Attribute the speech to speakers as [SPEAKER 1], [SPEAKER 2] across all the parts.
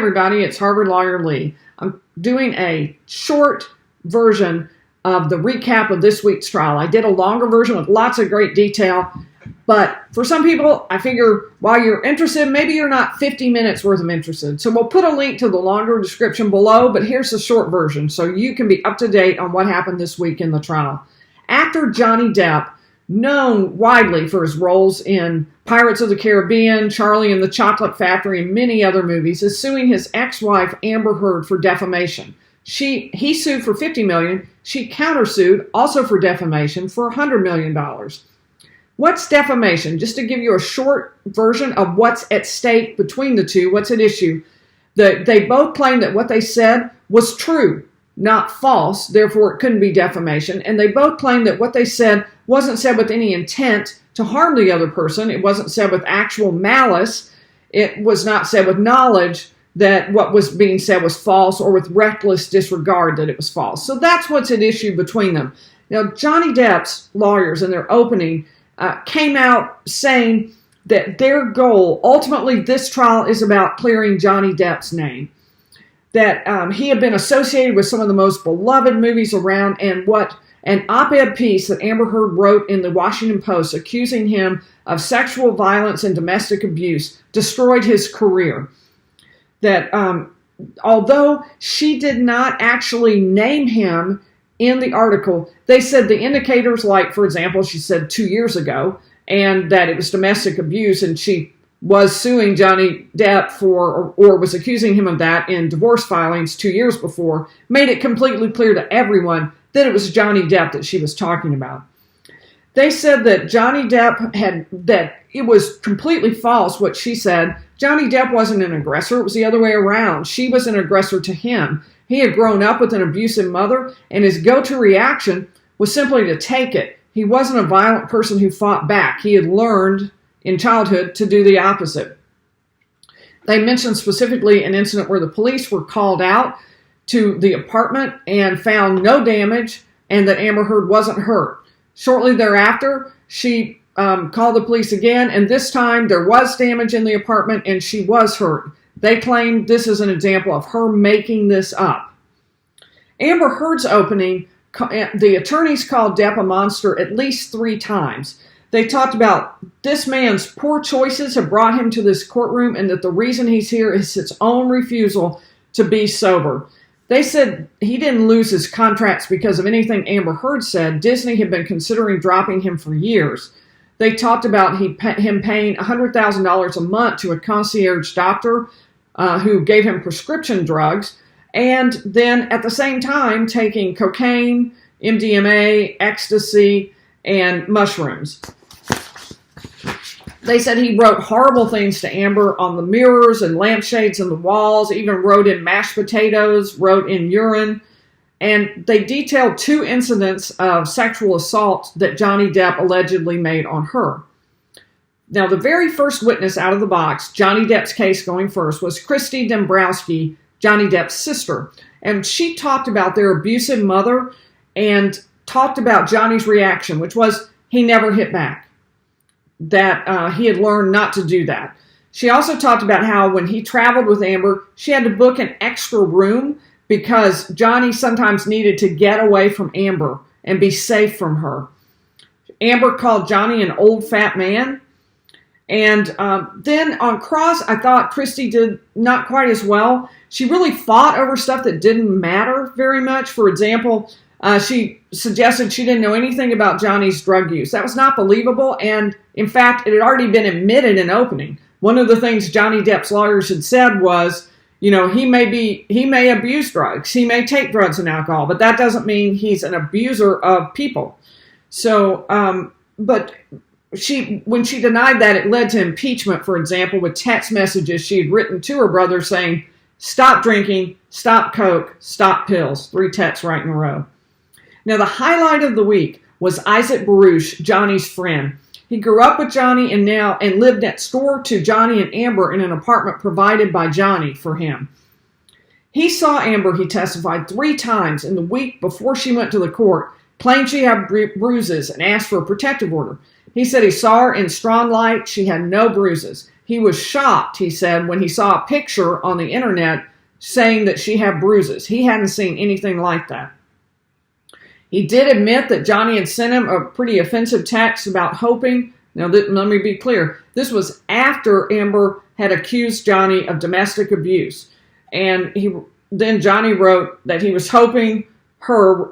[SPEAKER 1] everybody, it's Harvard Lawyer Lee. I'm doing a short version of the recap of this week's trial. I did a longer version with lots of great detail, but for some people, I figure while you're interested, maybe you're not 50 minutes worth of interested. So we'll put a link to the longer description below, but here's the short version so you can be up to date on what happened this week in the trial. Actor Johnny Depp, known widely for his roles in Pirates of the Caribbean, Charlie and the Chocolate Factory, and many other movies, is suing his ex-wife Amber Heard for defamation. He sued for $50 million. She countersued, also for defamation, for $100 million. What's defamation? Just to give you a short version of what's at stake between the two, what's at issue. They both claim that what they said was true, not false, therefore it couldn't be defamation. And they both claim that what they said wasn't said with any intent to harm the other person. It wasn't said with actual malice. It was not said with knowledge that what was being said was false, or with reckless disregard that it was false. So that's what's at issue between them. Now, Johnny Depp's lawyers in their opening came out saying that their goal, ultimately this trial is about clearing Johnny Depp's name. That he had been associated with some of the most beloved movies around, and what an op-ed piece that Amber Heard wrote in the Washington Post accusing him of sexual violence and domestic abuse destroyed his career. That although she did not actually name him in the article, they said the indicators, like, for example, she said 2 years ago, and that it was domestic abuse, and she was suing Johnny Depp for, or was accusing him of that in divorce filings 2 years before, made it completely clear to everyone that it was Johnny Depp that she was talking about. They said that Johnny Depp that it was completely false what she said. Johnny Depp wasn't an aggressor. It was the other way around. She was an aggressor to him. He had grown up with an abusive mother, and his go-to reaction was simply to take it. He wasn't a violent person who fought back. He had learned in childhood to do the opposite. They mentioned specifically an incident where the police were called out to the apartment and found no damage, and that Amber Heard wasn't hurt. Shortly thereafter, she called the police again, and this time there was damage in the apartment and she was hurt. They claim this is an example of her making this up. Amber Heard's opening, the attorneys called Depp a monster at least 3 times. They talked about this man's poor choices have brought him to this courtroom, and that the reason he's here is his own refusal to be sober. They said he didn't lose his contracts because of anything Amber Heard said. Disney had been considering dropping him for years. They talked about him paying $100,000 a month to a concierge doctor who gave him prescription drugs, and then at the same time taking cocaine, MDMA, ecstasy, and mushrooms. They said he wrote horrible things to Amber on the mirrors and lampshades and the walls, even wrote in mashed potatoes, wrote in urine. And they detailed 2 incidents of sexual assault that Johnny Depp allegedly made on her. Now, the very first witness out of the box, Johnny Depp's case going first, was Christy Dombrowski, Johnny Depp's sister. And she talked about their abusive mother and talked about Johnny's reaction, which was he never hit back. That he had learned not to do that. She also talked about how when he traveled with Amber, she had to book an extra room because Johnny sometimes needed to get away from Amber and be safe from her. Amber called Johnny an old fat man. And then on cross, I thought Christy did not quite as well. She really fought over stuff that didn't matter very much. For example, she suggested she didn't know anything about Johnny's drug use. That was not believable, and in fact, it had already been admitted in opening. One of the things Johnny Depp's lawyers had said was, you know, he may abuse drugs, he may take drugs and alcohol, but that doesn't mean he's an abuser of people. So, but when she denied that, it led to impeachment, for example, with text messages she had written to her brother saying, "Stop drinking, stop coke, stop pills." 3 texts right in a row. Now, the highlight of the week was Isaac Baruch, Johnny's friend. He grew up with Johnny and lived next door to Johnny and Amber in an apartment provided by Johnny for him. He saw Amber, he testified, 3 times in the week before she went to the court, claimed she had bruises and asked for a protective order. He said he saw her in strong light. She had no bruises. He was shocked, he said, when he saw a picture on the internet saying that she had bruises. He hadn't seen anything like that. He did admit that Johnny had sent him a pretty offensive text about hoping. Now, let me be clear. This was after Amber had accused Johnny of domestic abuse. And then Johnny wrote that he was hoping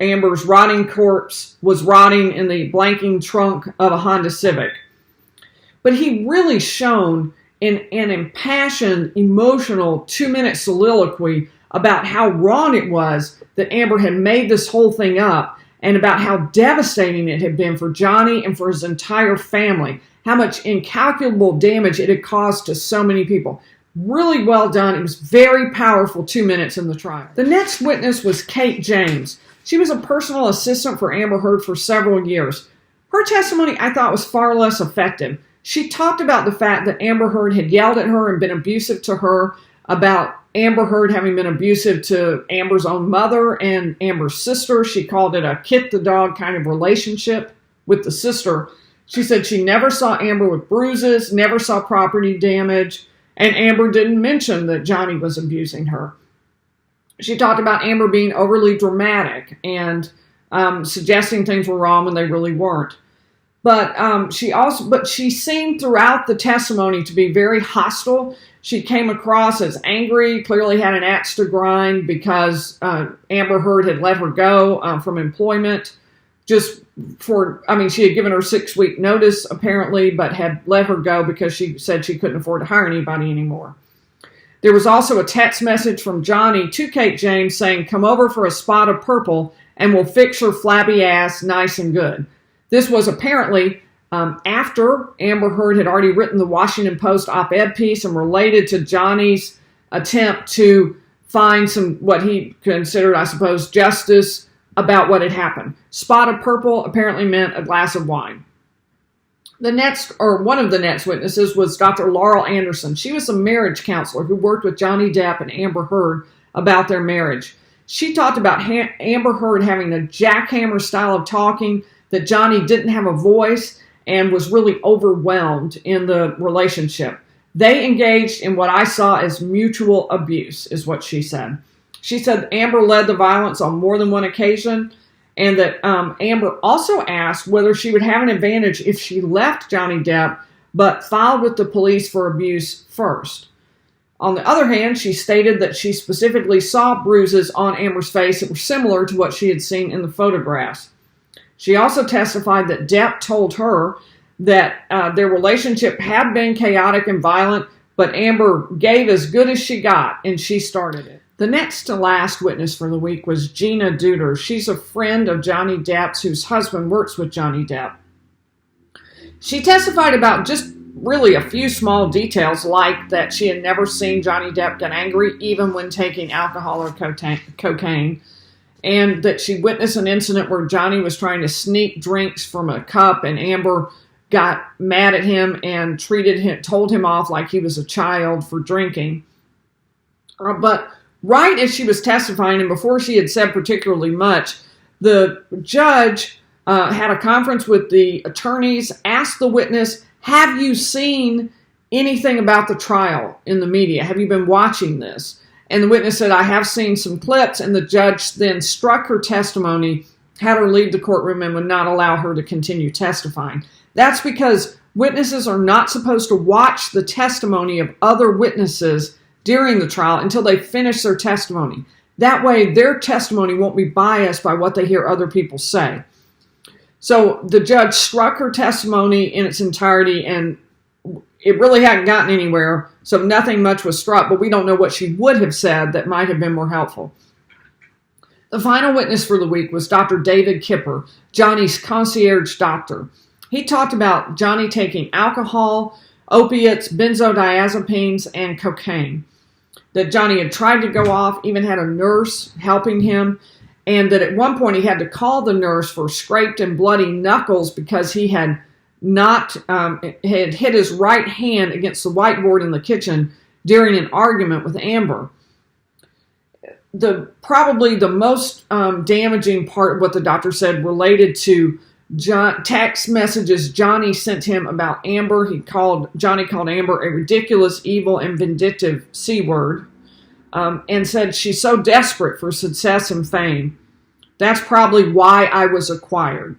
[SPEAKER 1] Amber's rotting corpse, was rotting in the blanking trunk of a Honda Civic. But he really shone in an impassioned, emotional 2-minute soliloquy about how wrong it was that Amber had made this whole thing up, and about how devastating it had been for Johnny and for his entire family, how much incalculable damage it had caused to so many people. Really well done. It was very powerful 2 minutes in the trial. The next witness was Kate James. She was a personal assistant for Amber Heard for several years. Her testimony, I thought, was far less effective. She talked about the fact that Amber Heard had yelled at her and been abusive to her, about Amber Heard having been abusive to Amber's own mother and Amber's sister. She called it a kit the dog kind of relationship with the sister. She said she never saw Amber with bruises, never saw property damage, and Amber didn't mention that Johnny was abusing her. She talked about Amber being overly dramatic and suggesting things were wrong when they really weren't. But she seemed throughout the testimony to be very hostile. She came across as angry, clearly had an axe to grind because Amber Heard had let her go from employment she had given her 6-week notice apparently, but had let her go because she said she couldn't afford to hire anybody anymore. There was also a text message from Johnny to Kate James saying, "Come over for a spot of purple and we'll fix your flabby ass nice and good." This was apparently after Amber Heard had already written the Washington Post op-ed piece and related to Johnny's attempt to find what he considered, I suppose, justice about what had happened. Spot of purple apparently meant a glass of wine. One of the next witnesses was Dr. Laurel Anderson. She was a marriage counselor who worked with Johnny Depp and Amber Heard about their marriage. She talked about Amber Heard having a jackhammer style of talking, that Johnny didn't have a voice and was really overwhelmed in the relationship. They engaged in what I saw as mutual abuse, is what she said. She said Amber led the violence on more than one occasion, and that Amber also asked whether she would have an advantage if she left Johnny Depp, but filed with the police for abuse first. On the other hand, she stated that she specifically saw bruises on Amber's face that were similar to what she had seen in the photographs. She also testified that Depp told her that their relationship had been chaotic and violent, but Amber gave as good as she got, and she started it. The next to last witness for the week was Gina Duder. She's a friend of Johnny Depp's whose husband works with Johnny Depp. She testified about just really a few small details, like that she had never seen Johnny Depp get angry, even when taking alcohol or cocaine, and that she witnessed an incident where Johnny was trying to sneak drinks from a cup, and Amber got mad at him and told him off like he was a child for drinking. But right as she was testifying, and before she had said particularly much, the judge had a conference with the attorneys, asked the witness, "Have you seen anything about the trial in the media? Have you been watching this?" And the witness said, "I have seen some clips," and the judge then struck her testimony, had her leave the courtroom, and would not allow her to continue testifying. That's because witnesses are not supposed to watch the testimony of other witnesses during the trial until they finish their testimony. That way, their testimony won't be biased by what they hear other people say. So the judge struck her testimony in its entirety, and it really hadn't gotten anywhere, so nothing much was struck, but we don't know what she would have said that might have been more helpful. The final witness for the week was Dr. David Kipper, Johnny's concierge doctor. He talked about Johnny taking alcohol, opiates, benzodiazepines, and cocaine. That Johnny had tried to go off, even had a nurse helping him, and that at one point he had to call the nurse for scraped and bloody knuckles because he had had hit his right hand against the whiteboard in the kitchen during an argument with Amber. probably the most damaging part of what the doctor said related to text messages Johnny sent him about Amber. Johnny called Amber a ridiculous, evil, and vindictive C word, and said she's so desperate for success and fame. That's probably why I was acquired.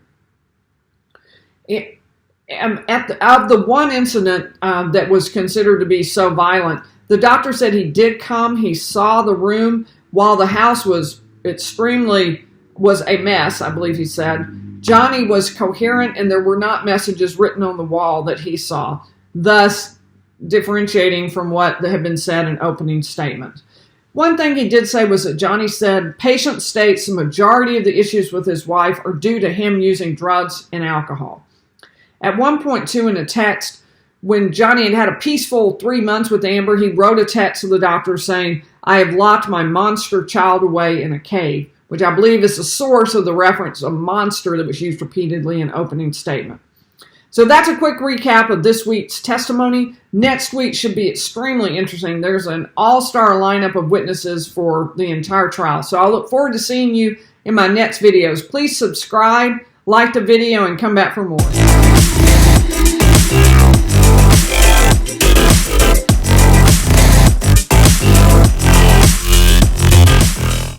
[SPEAKER 1] Of the one incident that was considered to be so violent, the doctor said he did come. He saw the room while the house was a mess, I believe he said. Johnny was coherent and there were not messages written on the wall that he saw, thus differentiating from what had been said in opening statements. One thing he did say was that Johnny said, patient states the majority of the issues with his wife are due to him using drugs and alcohol. At one point, too, in a text, when Johnny had a peaceful 3 months with Amber, he wrote a text to the doctor saying, I have locked my monster child away in a cave, which I believe is the source of the reference of monster that was used repeatedly in opening statement. So that's a quick recap of this week's testimony. Next week should be extremely interesting. There's an all-star lineup of witnesses for the entire trial. So I look forward to seeing you in my next videos. Please subscribe, like the video, and come back for more.